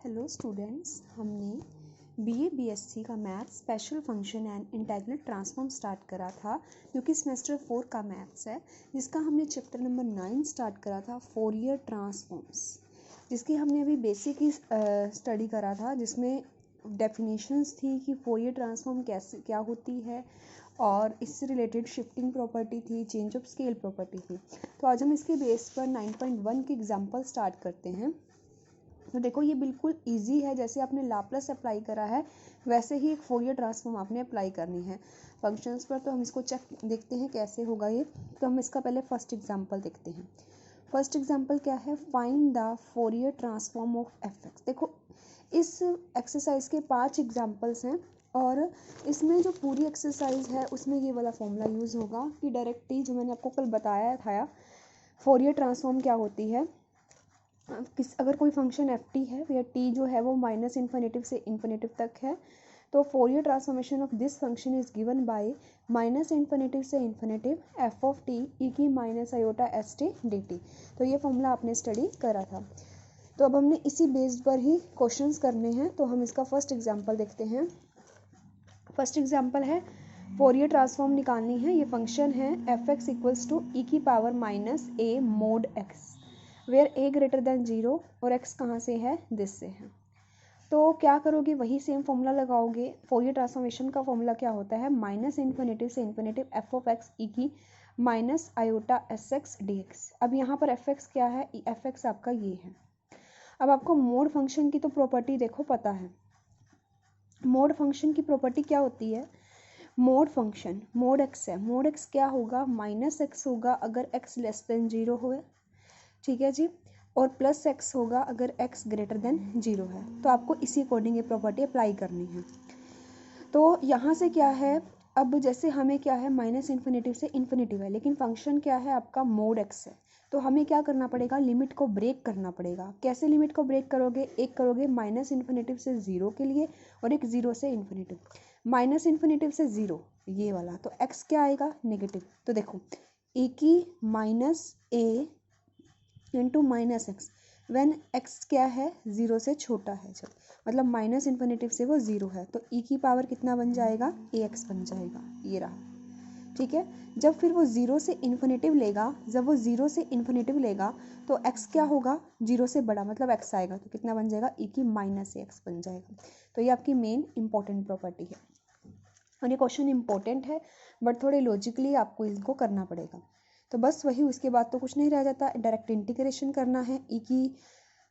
Hello students, हमने BA BSc का maths special function and integral transform start करा था जो कि सेमेस्टर 4 का मैथ्स है, जिसका हमने चैप्टर नंबर 9 स्टार्ट करा था फोरियर ट्रांसफॉर्म्स, जिसकी हमने अभी बेसिक ही स्टडी करा था, जिसमें डेफिनेशंस थी कि फोरियर ट्रांसफॉर्म कैसे क्या होती है और इससे रिलेटेड शिफ्टिंग प्रॉपर्टी थी, चेंज ऑफ स्केल प्रॉपर्टी थी। तो आज हम इसके बेस पर 9.1 के एग्जाम्पल स्टार्ट करते हैं। तो देखो, ये बिल्कुल इजी है। जैसे आपने लाप्लास अप्लाई करा है वैसे ही एक फोरियर ट्रांसफॉर्म आपने अप्लाई करनी है फंक्शंस पर। तो हम इसको चेक देखते हैं कैसे होगा ये। तो हम इसका पहले फर्स्ट एग्जांपल देखते हैं। फर्स्ट एग्जांपल क्या है? Find the Fourier transform of F x. देखो, इस एक्सरसाइज के 5 एग्जाम्पल्स हैं और इसमें जो पूरी एक्सरसाइज है उसमें ये वाला फॉर्मूला यूज़ होगा कि डायरेक्ट टी, जो मैंने आपको कल बताया था, फोरियर ट्रांसफॉर्म क्या होती है। अगर कोई फंक्शन एफ टी है या टी जो है वो माइनस इन्फिनेटिव से इन्फिनेटिव तक है, तो Fourier transformation of this function is given by minus infinitive से infinitive F of T E की minus iota S T D T. तो ये फॉर्मूला आपने स्टडी करा था। तो अब हमने इसी बेस्ड पर ही क्वेश्चंस करने हैं। तो हम इसका फर्स्ट एग्जाम्पल देखते हैं। फर्स्ट एग्जाम्पल है, फोरियर ट्रांसफॉर्म निकालनी है। ये फंक्शन है F X equals to E की power minus A mod X where A greater than 0 और x कहाँ से है? दिस से है। तो क्या करोगे? वही सेम फॉर्मूला लगाओगे। फोरियर ट्रांसफॉर्मेशन का फॉर्मूला क्या होता है? माइनस इन्फिनेटिव से infinitive F of X E की minus iota S X D x. अब यहाँ पर एफ एक्स क्या है? एफ एक्स आपका ये है। अब आपको मोड फंक्शन की तो प्रॉपर्टी देखो पता है। मोड फंक्शन की प्रॉपर्टी क्या होती है? मोड फंक्शन मोड एक्स है। मोड एक्स क्या होगा? माइनस एक्स होगा अगर एक्स लेस देन 0 हो, ठीक है जी, और प्लस एक्स होगा अगर एक्स ग्रेटर देन 0 है। तो आपको इसी अकॉर्डिंग ये प्रॉपर्टी अप्लाई करनी है। तो यहाँ से क्या है? अब जैसे हमें क्या है, माइनस इन्फिनेटिव से इन्फिनेटिव है, लेकिन फंक्शन क्या है आपका? मोड एक्स है। तो हमें क्या करना पड़ेगा? लिमिट को ब्रेक करना पड़ेगा। कैसे लिमिट को ब्रेक करोगे? एक करोगे माइनस इन्फिनेटिव से 0 के लिए और एक 0 से इन्फिनेटिव। माइनस इन्फिनेटिव से 0 ये वाला, तो एक्स क्या आएगा? नेगेटिव। तो देखो, ए की minus A into minus x when x क्या है? 0 से छोटा है जब, मतलब माइनस इन्फिनेटिव से वो 0 है, तो ई की पावर कितना बन जाएगा? ए एक्स बन जाएगा। ये रहा, ठीक है। जब फिर वो 0 से इन्फिनेटिव लेगा, जब वो 0 से इन्फिनेटिव लेगा तो एक्स क्या होगा? 0 से बड़ा, मतलब एक्स आएगा, तो कितना बन जाएगा? ई की माइनस ए एक्स बन जाएगा। तो ये आपकी मेन इंपॉर्टेंट प्रॉपर्टी है और ये क्वेश्चन इंपॉर्टेंट है, बट थोड़े लॉजिकली आपको इनको करना पड़ेगा। तो बस वही, उसके बाद तो कुछ नहीं रह जाता। डायरेक्ट इंटीग्रेशन करना है। ई की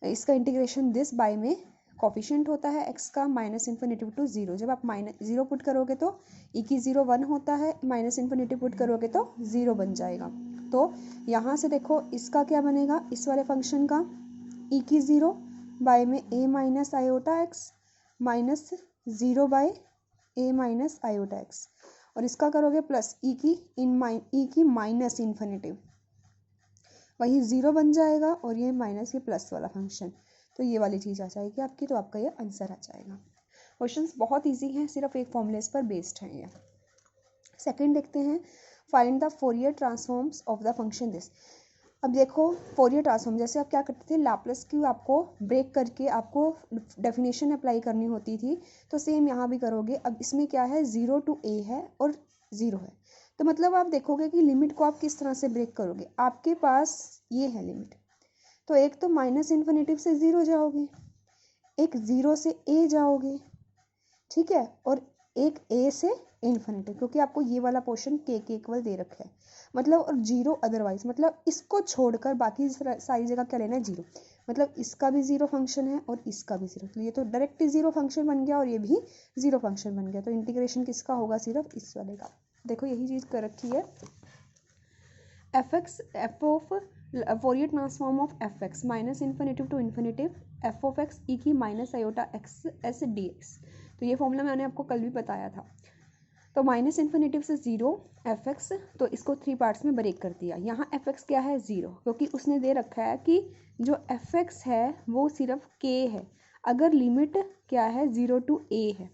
इसका इंटीग्रेशन दिस बाय में कॉफिशिएंट होता है एक्स का माइनस इन्फिनेटिव टू 0। जब आप माइनस 0 पुट करोगे तो ई की 0 1 होता है, माइनस इन्फिनेटिव पुट करोगे तो 0 बन जाएगा। तो यहाँ से देखो इसका क्या बनेगा? इस वाले फंक्शन का ई की 0 बाय में A minus iota X minus 0 by A minus iota X, और इसका करोगे प्लस ई की माइनस इन्फिनेटिव, वही 0 बन जाएगा और ये माइनस ये प्लस वाला फंक्शन। तो ये वाली चीज़ आ जाएगी आपकी। तो आपका ये आंसर आ जाएगा। क्वेश्चंस बहुत इजी हैं, सिर्फ एक फॉर्मूले पर बेस्ड हैं ये। सेकंड देखते हैं, find the Fourier transforms of the function this. अब देखो, फोरियर ट्रांसफॉर्म जैसे आप क्या करते थे, लाप्लास की आपको ब्रेक करके आपको डेफिनेशन अप्लाई करनी होती थी, तो सेम यहाँ भी करोगे। अब इसमें क्या है? 0 टू ए है और 0 है, तो मतलब आप देखोगे कि लिमिट को आप किस तरह से ब्रेक करोगे। आपके पास ये है लिमिट, तो एक तो माइनस इन्फिनेटिव से 0 जाओगे, एक 0 से ए जाओगे, ठीक है, और एक ए से इन्फिनेटिव, क्योंकि आपको ये वाला पोर्शन के इक्वल दे रखा है, मतलब, और 0 अदरवाइज, मतलब इसको छोड़कर बाकी सारी जगह क्या लेना है? 0। मतलब इसका भी 0 फंक्शन है और इसका भी 0, तो ये तो डायरेक्ट 0 फंक्शन बन गया और ये भी 0 फंक्शन बन गया। तो इंटीग्रेशन किसका होगा? सिर्फ इस वाले का। देखो यही चीज़ कर रखी है। F X F of Fourier transform of F X minus infinitive to infinitive F of X E की minus iota X S D X. तो ये फॉर्मूला मैंने आपको कल भी बताया था। तो माइनस इन्फिनेटिव से 0 एफ एक्स, तो इसको 3 पार्ट्स में ब्रेक कर दिया। यहाँ एफ एक्स क्या है? 0, क्योंकि उसने दे रखा है कि जो एफ एक्स है वो सिर्फ के है अगर लिमिट क्या है? 0 टू ए है।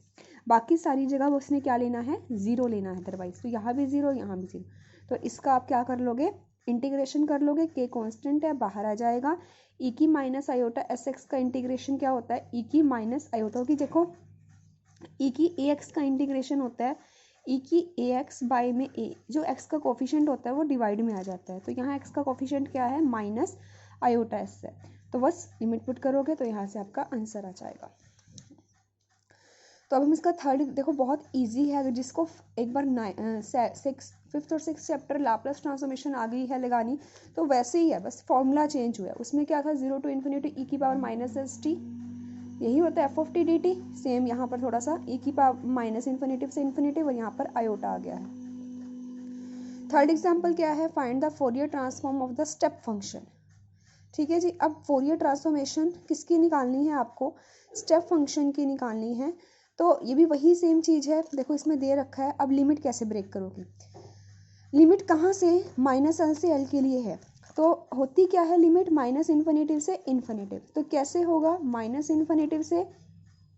बाकी सारी जगह वो उसने क्या लेना है? 0 लेना है अदरवाइज। तो यहाँ भी 0, यहाँ भी 0। तो इसका आप क्या कर लोगे? इंटीग्रेशन कर लोगे। के कांस्टेंट है, बाहर आ जाएगा। ई की माइनस आयोटा एस एक्स का इंटीग्रेशन क्या होता है, ई की माइनस आयोटा की, देखो ई की ए एक्स का इंटीग्रेशन होता है ई की ए एक्स बाई में ए, जो एक्स का कोफिशिएंट होता है वो डिवाइड में आ जाता है, तो यहाँ एक्स का कोफिशिएंट क्या है, माइनस आयोटा एस है, तो बस लिमिट पुट करोगे तो यहाँ से आपका आंसर आ जाएगा। तो अब हम इसका थर्ड देखो, बहुत इजी है, अगर जिसको एक बार 5th और 6th चैप्टर लाप्लास ट्रांसफॉर्मेशन आ गई है लगानी, तो वैसे ही है, बस फॉर्मूला चेंज हुआ है। उसमें क्या था, 0 to इन्फिनिटी ई की पावर माइनस एस टी, यही होता है F of T D T. Same यहाँ पर थोड़ा सा ई की पावर माइनस इन्फिनिटिव से इन्फिनिटिव, और यहाँ पर आयोटा आ गया है। थर्ड एग्जाम्पल क्या है, find the Fourier transform of the step function. ठीक है जी, अब फोरियर ट्रांसफॉर्मेशन किसकी निकालनी है, आपको स्टेप फंक्शन की निकालनी है। तो ये भी वही सेम चीज़ है, देखो इसमें दे रखा है। अब लिमिट कैसे ब्रेक करोगे, लिमिट कहाँ से, माइनस एल से एल के लिए है, तो होती क्या है लिमिट, माइनस इन्फिनिटिव से इन्फिनिटिव। तो कैसे होगा, माइनस इन्फिनिटिव से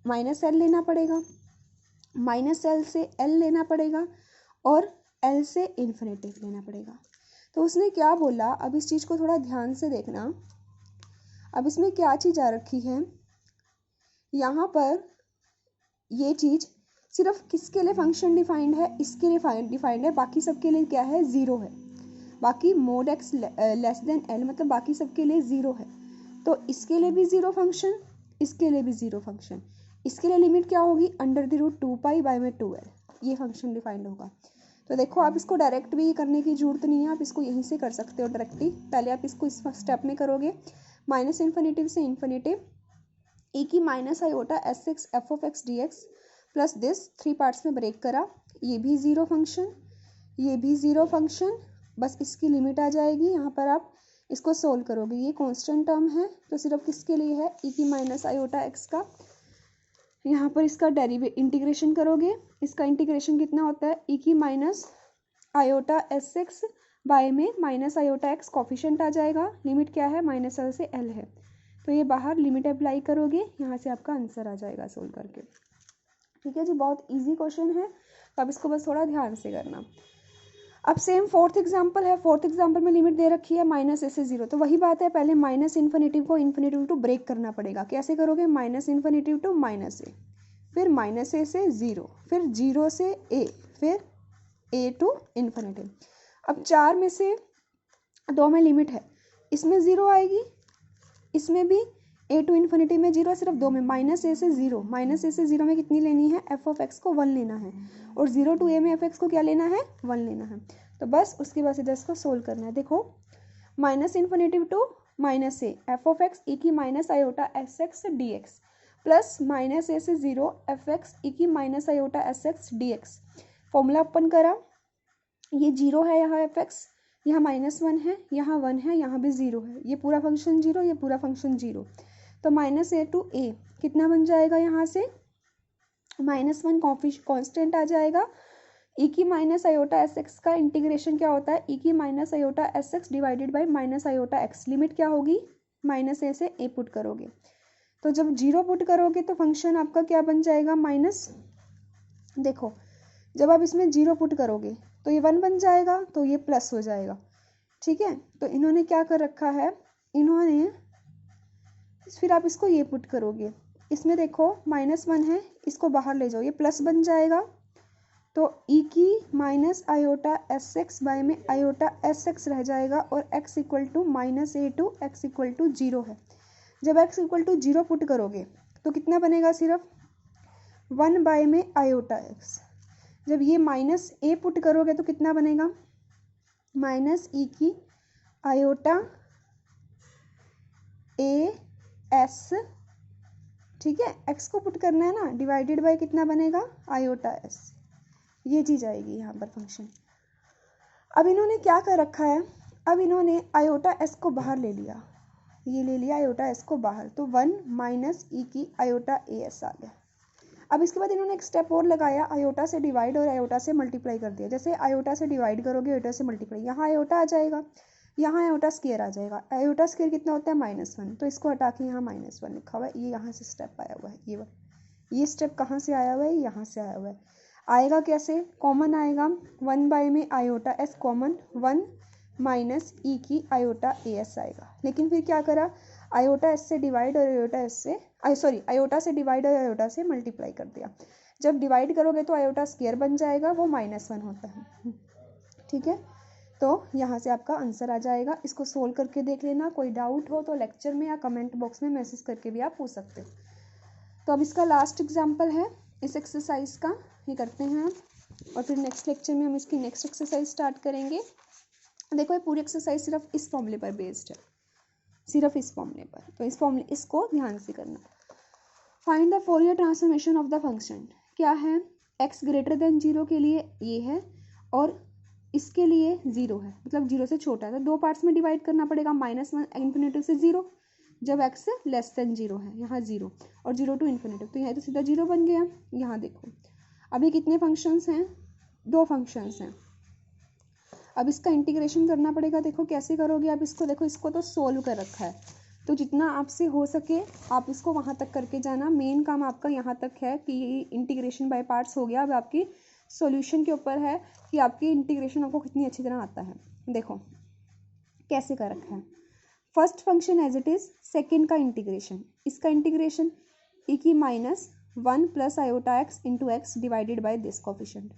माइनस एल लेना पड़ेगा, माइनस एल से एल लेना पड़ेगा, और एल से इन्फिनिटिव लेना पड़ेगा। तो उसने क्या बोला, अब इस चीज़ को थोड़ा ध्यान से देखना। अब इसमें क्या चीज़ आ रखी है, यहाँ पर ये चीज़ सिर्फ किसके लिए फंक्शन डिफाइंड है, इसके लिए डिफाइंड है, बाकी सबके लिए क्या है, ज़ीरो है। बाकी mode x less than L, मतलब बाकी सबके लिए ज़ीरो है। तो इसके लिए भी ज़ीरो फंक्शन, इसके लिए भी ज़ीरो फंक्शन। इसके लिए लिमिट क्या होगी, अंडर द रूट 2π बाई में 2l, ये फंक्शन डिफाइंड होगा। तो देखो आप इसको डायरेक्ट भी करने की जरूरत नहीं है, आप इसको यहीं से कर सकते हो डायरेक्टली। पहले आप इसको इस स्टेप में करोगे, माइनस इन्फिनिटिव से इन्फिनिटिव ई की minus iota S x F of x D X plus this, 3 parts में ब्रेक करा, ये भी ज़ीरो फंक्शन, ये भी ज़ीरो फंक्शन, बस इसकी लिमिट आ जाएगी। यहाँ पर आप इसको सोल्व करोगे, ये कांस्टेंट टर्म है तो सिर्फ किसके लिए है, ई की माइनस आयोटा एक्स का। यहाँ पर इसका इंटीग्रेशन करोगे, इसका इंटीग्रेशन कितना होता है, ई की minus iota S X by में माइनस आयोटा एक्स कॉफिशिएंट आ जाएगा, लिमिट क्या है, माइनस एल से एल है, तो ये बाहर लिमिट अप्लाई करोगे, यहाँ से आपका आंसर आ जाएगा सोल्व करके। ठीक है जी, बहुत इजी क्वेश्चन है, तो अब इसको बस थोड़ा ध्यान से करना। अब सेम फोर्थ एग्जाम्पल है, फोर्थ एग्जाम्पल में लिमिट दे रखी है माइनस ए से ज़ीरो, तो वही बात है, पहले माइनस इन्फिनिटिव को इन्फिनिटिव टू ब्रेक करना पड़ेगा। कैसे करोगे, माइनस इन्फिनिटिव टू माइनस ए, फिर माइनस ए से ज़ीरो, फिर जीरो से ए, फिर ए टू इन्फिनिटिव। अब 4 में से 2 में लिमिट है, इसमें ज़ीरो आएगी, इसमें भी ए टू इन्फिनिटी में जीरो, सिर्फ 2 में माइनस ए से ज़ीरो, माइनस ए से ज़ीरो में कितनी लेनी है, एफ ऑफ एक्स को 1 लेना है, और 0 to a में एफ एक्स को क्या लेना है, 1 लेना है। तो बस उसके बाद इधर इसको सोल्व करना है। देखो minus infinitive to minus A F of X E की minus iota S X D X plus minus A से ज़ीरो एफ एक्स ई की minus iota S X D X. Formula open करा, ये zero है, यहाँ F x, यहाँ -1 है, यहाँ 1 है, यहाँ भी ज़ीरो है, ये पूरा फंक्शन जीरो, ये पूरा फंक्शन जीरो। तो माइनस ए टू ए कितना बन जाएगा, यहाँ से -1 कांस्टेंट आ जाएगा। ई की माइनस आयोटा एस एक्स का इंटीग्रेशन क्या होता है, ई की minus iota S x divided by minus iota x, limit क्या होगी, माइनस ए से ए पुट करोगे। तो जब जीरो पुट करोगे तो फंक्शन आपका क्या बन जाएगा, माइनस, देखो जब आप इसमें जीरो पुट करोगे तो ये 1 बन जाएगा, तो ये प्लस हो जाएगा। ठीक है, तो इन्होंने क्या कर रखा है, इन्होंने फिर आप इसको ये पुट करोगे, इसमें देखो -1 है, इसको बाहर ले जाओ, ये प्लस बन जाएगा। तो ई की minus iota S X by में आयोटा एस एक्स रह जाएगा, और x equal to minus A to X equal to zero है। जब x equal to zero put करोगे तो कितना बनेगा, सिर्फ 1 बाय में आयोटा एक्स। जब ये माइनस ए पुट करोगे तो कितना बनेगा, माइनस ई की आयोटा ए एस, ठीक है, एक्स को पुट करना है ना, डिवाइडेड बाय कितना बनेगा, आयोटा एस, ये चीज़ आएगी यहाँ पर फंक्शन। अब इन्होंने क्या कर रखा है, अब इन्होंने आयोटा एस को बाहर ले लिया, ये ले लिया आयोटा एस को बाहर, तो 1 माइनस ई की आयोटा ए एस आ गया। अब इसके बाद इन्होंने एक स्टेप और लगाया, आयोटा से डिवाइड और आयोटा से मल्टीप्लाई कर दिया। जैसे आयोटा से डिवाइड करोगे, आयोटा से मल्टीप्लाई, यहाँ आयोटा आ जाएगा, यहाँ आयोटा स्क्वायर आ जाएगा। आयोटा स्क्वायर कितना होता है, -1, तो इसको हटा के यहाँ -1 लिखा हुआ है, ये यहाँ से स्टेप आया हुआ है, ये स्टेप कहाँ से आया हुआ है, यहाँ से आया हुआ है। आएगा कैसे, कॉमन आएगा, 1 बाय में आयोटा एस कॉमन, 1 माइनस ई की आयोटा ए एस आएगा। लेकिन फिर क्या करा, आयोटा एस से डिवाइड और आयोटा एस से आयोटा से डिवाइड और आयोटा से मल्टीप्लाई कर दिया। जब डिवाइड करोगे तो आयोटा स्क्वायर बन जाएगा, वो -1 होता है। ठीक है, तो यहाँ से आपका आंसर आ जाएगा। इसको सोल्व करके देख लेना, कोई डाउट हो तो लेक्चर में या कमेंट बॉक्स में मैसेज करके भी आप पूछ सकते हो। तो अब इसका लास्ट एग्जाम्पल है इस एक्सरसाइज का, ये करते हैं हम, और फिर नेक्स्ट लेक्चर में हम इसकी नेक्स्ट एक्सरसाइज स्टार्ट करेंगे। देखो ये पूरी एक्सरसाइज सिर्फ इस फॉर्मूले पर बेस्ड है, सिर्फ इस फॉर्मूले पर, तो इस फॉर्मूले इसको ध्यान से करना। Find the Fourier transformation of the function. क्या है, x ग्रेटर देन 0 के लिए ये है और इसके लिए 0 है, मतलब 0 से छोटा है, तो दो पार्ट्स में डिवाइड करना पड़ेगा, -1 इन्फिनिटी से 0, जब x लेस देन 0 है, यहाँ 0 और 0 टू इन्फिनिटी, तो यहाँ तो सीधा 0 बन गया। यहाँ देखो अभी कितने फंक्शंस हैं, 2 फंक्शंस हैं। अब इसका इंटीग्रेशन करना पड़ेगा। देखो कैसे करोगे आप इसको, देखो इसको तो सोल्व कर रखा है, तो जितना आपसे हो सके आप इसको वहाँ तक करके जाना। मेन काम आपका यहाँ तक है कि इंटीग्रेशन बाय पार्ट्स हो गया। अब आपकी सॉल्यूशन के ऊपर है कि आपकी इंटीग्रेशन आपको कितनी अच्छी तरह आता है। देखो कैसे कर रखा है, first function as it is, second का इंटीग्रेशन, इसका इंटीग्रेशन e की -1 plus iota X into X divided by this coefficient,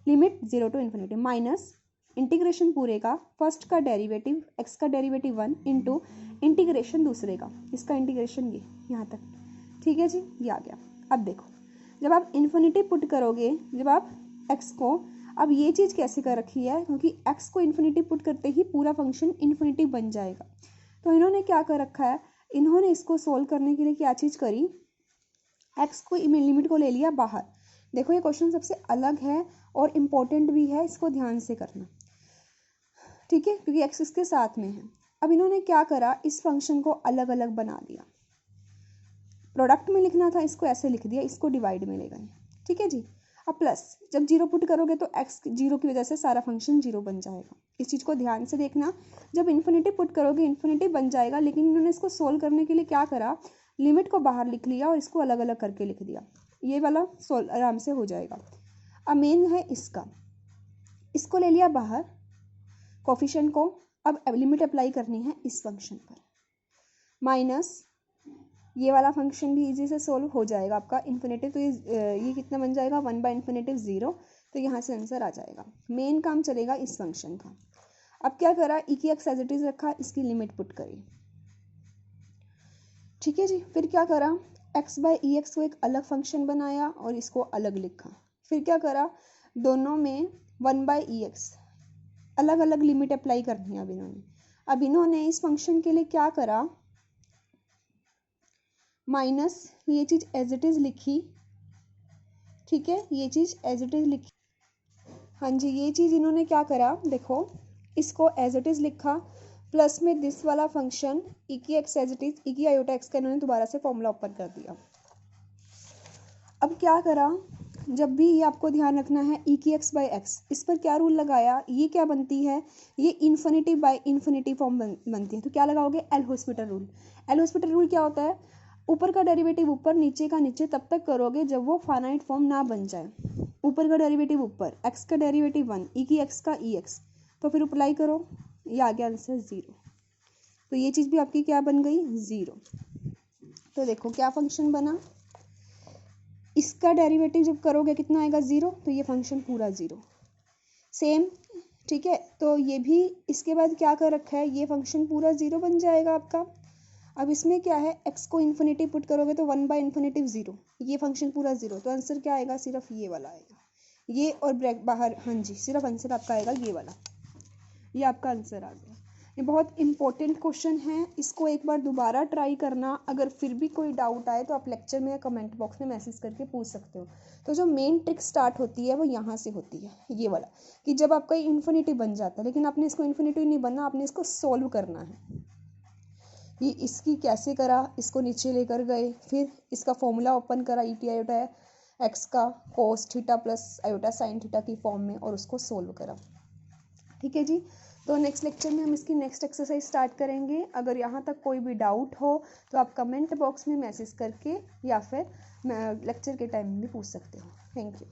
limit 0 to infinity, minus integration पूरे का, फर्स्ट का डेरिवेटिव x का डेरिवेटिव 1 इंटू इंटीग्रेशन दूसरे का, इसका इंटीग्रेशन ये यहाँ तक। ठीक है जी, ये आ गया। अब देखो जब आप इन्फिनिटी पुट करोगे, जब आप x को, अब ये चीज़ कैसे कर रखी है, क्योंकि x को इन्फिनिटी पुट करते ही पूरा फंक्शन इन्फिनिटी बन जाएगा। तो इन्होंने क्या कर रखा है, इन्होंने इसको सोल्व करने के लिए क्या चीज़ करी, x को लिमिट को ले लिया बाहर। देखो ये क्वेश्चन सबसे अलग है और इम्पोर्टेंट भी है, इसको ध्यान से करना। ठीक है, क्योंकि x इसके साथ में है। अब इन्होंने क्या करा, इस फंक्शन को अलग अलग बना दिया, प्रोडक्ट में लिखना था इसको ऐसे लिख दिया, इसको डिवाइड में ले गए। ठीक है जी, अब प्लस जब 0 पुट करोगे तो x 0 की वजह से सारा फंक्शन 0 बन जाएगा। इस चीज़ को ध्यान से देखना, जब इन्फिनिटी पुट करोगे इन्फिनिटी बन जाएगा, लेकिन इन्होंने इसको सोल्व करने के लिए क्या करा, लिमिट को बाहर लिख लिया और इसको अलग अलग करके लिख दिया, ये वाला सोल्व आराम से हो जाएगा। अब मेन है इसका, इसको ले लिया बाहर कोफिशिएंट को, अब लिमिट अप्लाई करनी है इस फंक्शन पर, माइनस ये वाला फंक्शन भी इजी से सोल्व हो जाएगा आपका इन्फिनिटी, तो ये कितना बन जाएगा 1/∞0, तो यहाँ से आंसर आ जाएगा। मेन काम चलेगा इस फंक्शन का। अब क्या करा, e की x एज इट इज रखा, इसकी लिमिट पुट करी। ठीक है जी, फिर क्या करा, x/ex को एक अलग फंक्शन बनाया और इसको अलग लिखा। फिर क्या करा, दोनों में 1/ex अलग अलग लिमिट अप्लाई करनी है। अब इन्होंने इस फंक्शन के लिए क्या करा, माइनस ये चीज़ एज इट इज़ लिखी। ठीक है, ये चीज़ एज इट इज़ लिखी, हाँ जी, ये चीज़ इन्होंने क्या करा, देखो इसको एज इट इज़ लिखा, प्लस में दिस वाला फंक्शन e की x as it is, e की आयोटा x का इन्होंने दोबारा से फॉर्मूला ओपन कर दिया। अब क्या करा, जब भी ये आपको ध्यान रखना है e की x/x, इस पर क्या रूल लगाया, ये क्या बनती है, ये इन्फिनिटी बाय इन्फिनिटी फॉर्म बनती है, तो क्या लगाओगे, L hospital rule. L hospital rule क्या होता है, ऊपर का डेरिवेटिव ऊपर, नीचे का नीचे, तब तक करोगे जब वो फाइनाइट फॉर्म ना बन जाए। ऊपर का डेरिवेटिव ऊपर, x का डेरिवेटिव 1, e की x का ex, तो फिर अप्लाई करो, ये आ गया आंसर 0। तो ये चीज़ भी आपकी क्या बन गई, 0। तो देखो क्या फंक्शन बना, इसका डेरिवेटिव जब करोगे कितना आएगा, 0, तो ये फंक्शन पूरा 0 सेम। ठीक है, तो ये भी इसके बाद क्या कर रखा है, ये फंक्शन पूरा 0 बन जाएगा आपका। अब इसमें क्या है, x को इन्फिनिटी पुट करोगे तो 1/∞0, ये फंक्शन पूरा 0, तो आंसर क्या आएगा, सिर्फ ये वाला आएगा, ये और ब्रैक बाहर, हाँ जी, सिर्फ आंसर आपका आएगा ये वाला, ये आपका आंसर आ गया। ये बहुत इंपॉर्टेंट क्वेश्चन है, इसको एक बार दोबारा ट्राई करना। अगर फिर भी कोई डाउट आए तो आप लेक्चर में या कमेंट बॉक्स में मैसेज करके पूछ सकते हो। तो जो मेन ट्रिक स्टार्ट होती है वो यहाँ से होती है, ये वाला, कि जब आपका इन्फिनिटी बन जाता है, लेकिन आपने इसको इन्फिनिटी नहीं बनना, आपने इसको सोल्व करना है। ये इसकी कैसे करा, इसको नीचे लेकर गए, फिर इसका फॉर्मूला ओपन करा, ई टी आयोटा एक्स का cos theta plus iota sine theta की फॉर्म में, और उसको सोल्व करा। ठीक है जी, तो नेक्स्ट लेक्चर में हम इसकी नेक्स्ट एक्सरसाइज स्टार्ट करेंगे। अगर यहाँ तक कोई भी डाउट हो तो आप कमेंट बॉक्स में मैसेज करके या फिर लेक्चर के टाइम में भी पूछ सकते हो। Thank you.